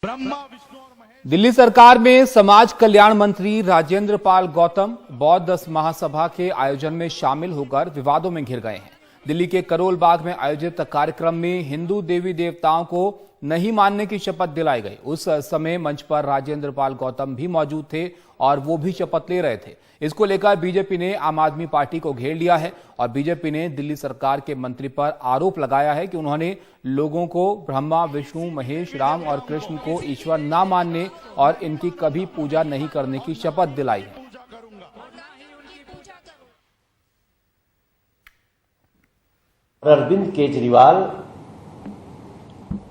दिल्ली सरकार में समाज कल्याण मंत्री राजेंद्र पाल गौतम बौद्ध महासभा के आयोजन में शामिल होकर विवादों में घिर गए हैं। दिल्ली के करोल बाग में आयोजित कार्यक्रम में हिंदू देवी देवताओं को नहीं मानने की शपथ दिलाई गई। उस समय मंच पर राजेंद्र पाल गौतम भी मौजूद थे और वो भी शपथ ले रहे थे। इसको लेकर बीजेपी ने आम आदमी पार्टी को घेर लिया है और बीजेपी ने दिल्ली सरकार के मंत्री पर आरोप लगाया है कि उन्होंने लोगों को ब्रह्मा, विष्णु, महेश, राम और कृष्ण को ईश्वर न मानने और इनकी कभी पूजा नहीं करने की शपथ दिलाई है। अरविंद केजरीवाल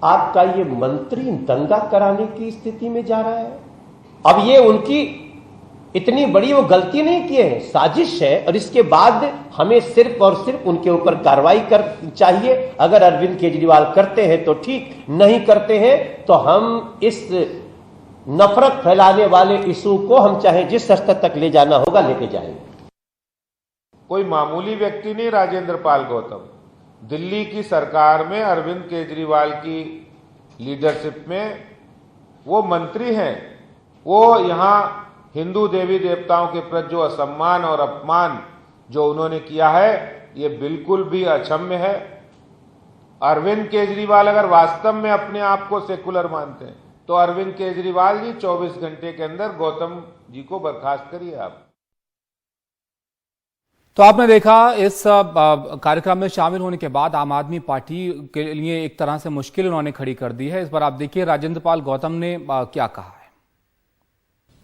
आपका ये मंत्री दंगा कराने की स्थिति में जा रहा है। अब ये उनकी इतनी बड़ी वो गलती नहीं की है, साजिश है और इसके बाद हमें सिर्फ और सिर्फ उनके ऊपर कार्रवाई कर चाहिए। अगर अरविंद केजरीवाल करते हैं तो ठीक, नहीं करते हैं तो हम इस नफरत फैलाने वाले इशू को हम चाहे जिस स्तर तक ले जाना होगा लेके जाएंगे। कोई मामूली व्यक्ति नहीं राजेंद्र पाल गौतम। दिल्ली की सरकार में अरविंद केजरीवाल की लीडरशिप में वो मंत्री हैं। वो यहां हिंदू देवी देवताओं के प्रति जो असम्मान और अपमान जो उन्होंने किया है, ये बिल्कुल भी अक्षम्य है। अरविंद केजरीवाल अगर वास्तव में अपने आप को सेकुलर मानते हैं तो अरविंद केजरीवाल जी 24 घंटे के अंदर गौतम जी को बर्खास्त करिए आप। तो आपने देखा इस कार्यक्रम में शामिल होने के बाद आम आदमी पार्टी के लिए एक तरह से मुश्किल उन्होंने खड़ी कर दी है। इस पर आप देखिए राजेंद्र पाल गौतम ने क्या कहा है।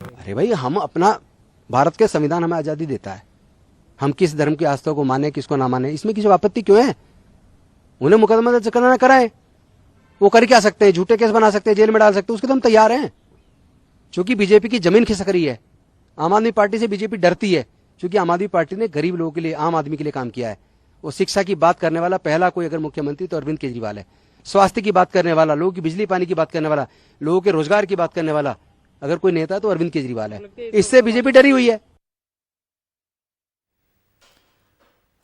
अरे भाई, हम अपना भारत के संविधान हमें आजादी देता है, हम किस धर्म की आस्था को माने किसको ना माने, इसमें किसी आपत्ति क्यों है? उन्हें मुकदमा दर्ज कराना कराएं, वो कर क्या सकते हैं, झूठे केस बना सकते हैं, जेल में डाल सकते हैं, उसके तो हम तैयार हैं। क्योंकि बीजेपी की जमीन खिसक रही है। आम आदमी पार्टी से बीजेपी डरती है क्योंकि आम आदमी पार्टी ने गरीब लोगों के लिए, आम आदमी के लिए काम किया है। वो शिक्षा की बात करने वाला पहला कोई अगर मुख्यमंत्री तो अरविंद केजरीवाल है। स्वास्थ्य की बात करने वाला, लोगों की बिजली पानी की बात करने वाला, लोगों के रोजगार की बात करने वाला अगर कोई नेता तो अरविंद केजरीवाल है। इससे बीजेपी डरी हुई है।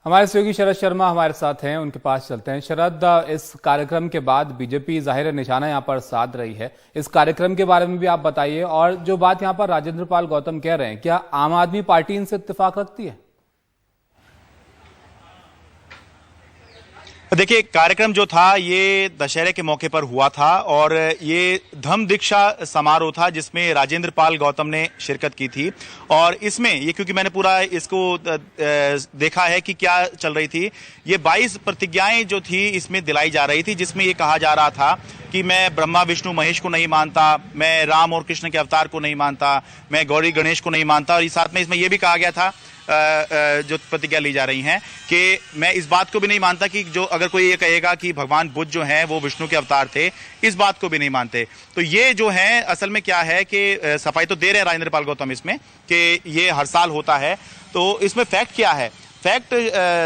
हमारे सहयोगी शरद शर्मा हमारे साथ हैं, उनके पास चलते हैं। शरद, इस कार्यक्रम के बाद बीजेपी जाहिर निशाना यहां पर साध रही है। इस कार्यक्रम के बारे में भी आप बताइए और जो बात यहां पर राजेंद्र पाल गौतम कह रहे हैं, क्या आम आदमी पार्टी इनसे इत्तेफाक रखती है? देखिए, कार्यक्रम जो था ये दशहरे के मौके पर हुआ था और ये धम्म दीक्षा समारोह था जिसमें राजेंद्र पाल गौतम ने शिरकत की थी। और इसमें ये, क्योंकि मैंने पूरा इसको देखा है कि क्या चल रही थी, ये 22 प्रतिज्ञाएं जो थी इसमें दिलाई जा रही थी, जिसमें ये कहा जा रहा था कि मैं ब्रह्मा, विष्णु, महेश को नहीं मानता, मैं राम और कृष्ण के अवतार को नहीं मानता, मैं गौरी गणेश को नहीं मानता। और साथ में इसमें यह भी कहा गया था, जो प्रतिज्ञा ली जा रही हैं, कि मैं इस बात को भी नहीं मानता कि जो अगर कोई ये कहेगा कि भगवान बुद्ध जो हैं वो विष्णु के अवतार थे, इस बात को भी नहीं मानते। तो ये जो है असल में क्या है कि सफाई तो दे रहे हैं राजेंद्र पाल गौतम इसमें कि ये हर साल होता है। तो इसमें फैक्ट क्या है? फैक्ट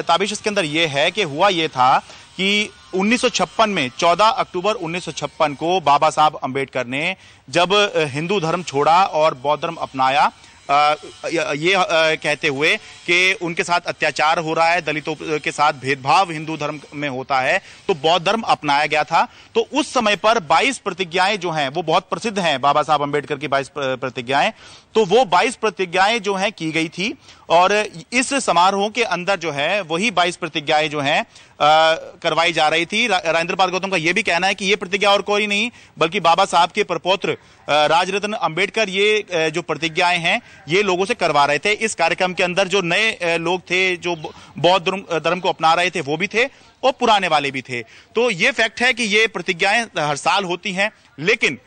ताबिश इसके अंदर ये है कि हुआ ये था कि 1956 में 14 अक्टूबर 1956 को बाबा साहब अंबेडकर ने जब हिंदू धर्म छोड़ा और बौद्ध धर्म अपनाया, ये कहते हुए कि उनके साथ अत्याचार हो रहा है, दलितों के साथ भेदभाव हिंदू धर्म में होता है, तो बौद्ध धर्म अपनाया गया था। तो उस समय पर 22 प्रतिज्ञाएं जो हैं वो बहुत प्रसिद्ध हैं, बाबा साहब अंबेडकर की 22 प्रतिज्ञाएं। तो वो 22 प्रतिज्ञाएं जो हैं की गई थी और इस समारोह के अंदर जो है वही 22 प्रतिज्ञाएं जो हैं करवाई जा रही थी। राजेंद्र पाल गौतम का यह भी कहना है कि ये प्रतिज्ञा और कोई नहीं बल्कि बाबा साहब के प्रपौत्र राजरत्न अंबेडकर ये जो प्रतिज्ञाएं हैं ये लोगों से करवा रहे थे। इस कार्यक्रम के अंदर जो नए लोग थे, जो बौद्ध धर्म को अपना रहे थे, वो भी थे और पुराने वाले भी थे। तो ये फैक्ट है कि ये प्रतिज्ञाएं हर साल होती हैं, लेकिन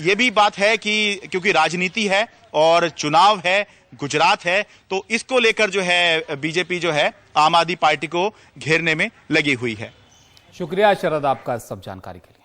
ये भी बात है कि क्योंकि राजनीति है और चुनाव है, गुजरात है, तो इसको लेकर जो है बीजेपी जो है आम आदमी पार्टी को घेरने में लगी हुई है। शुक्रिया शरद आपका सब जानकारी के लिए।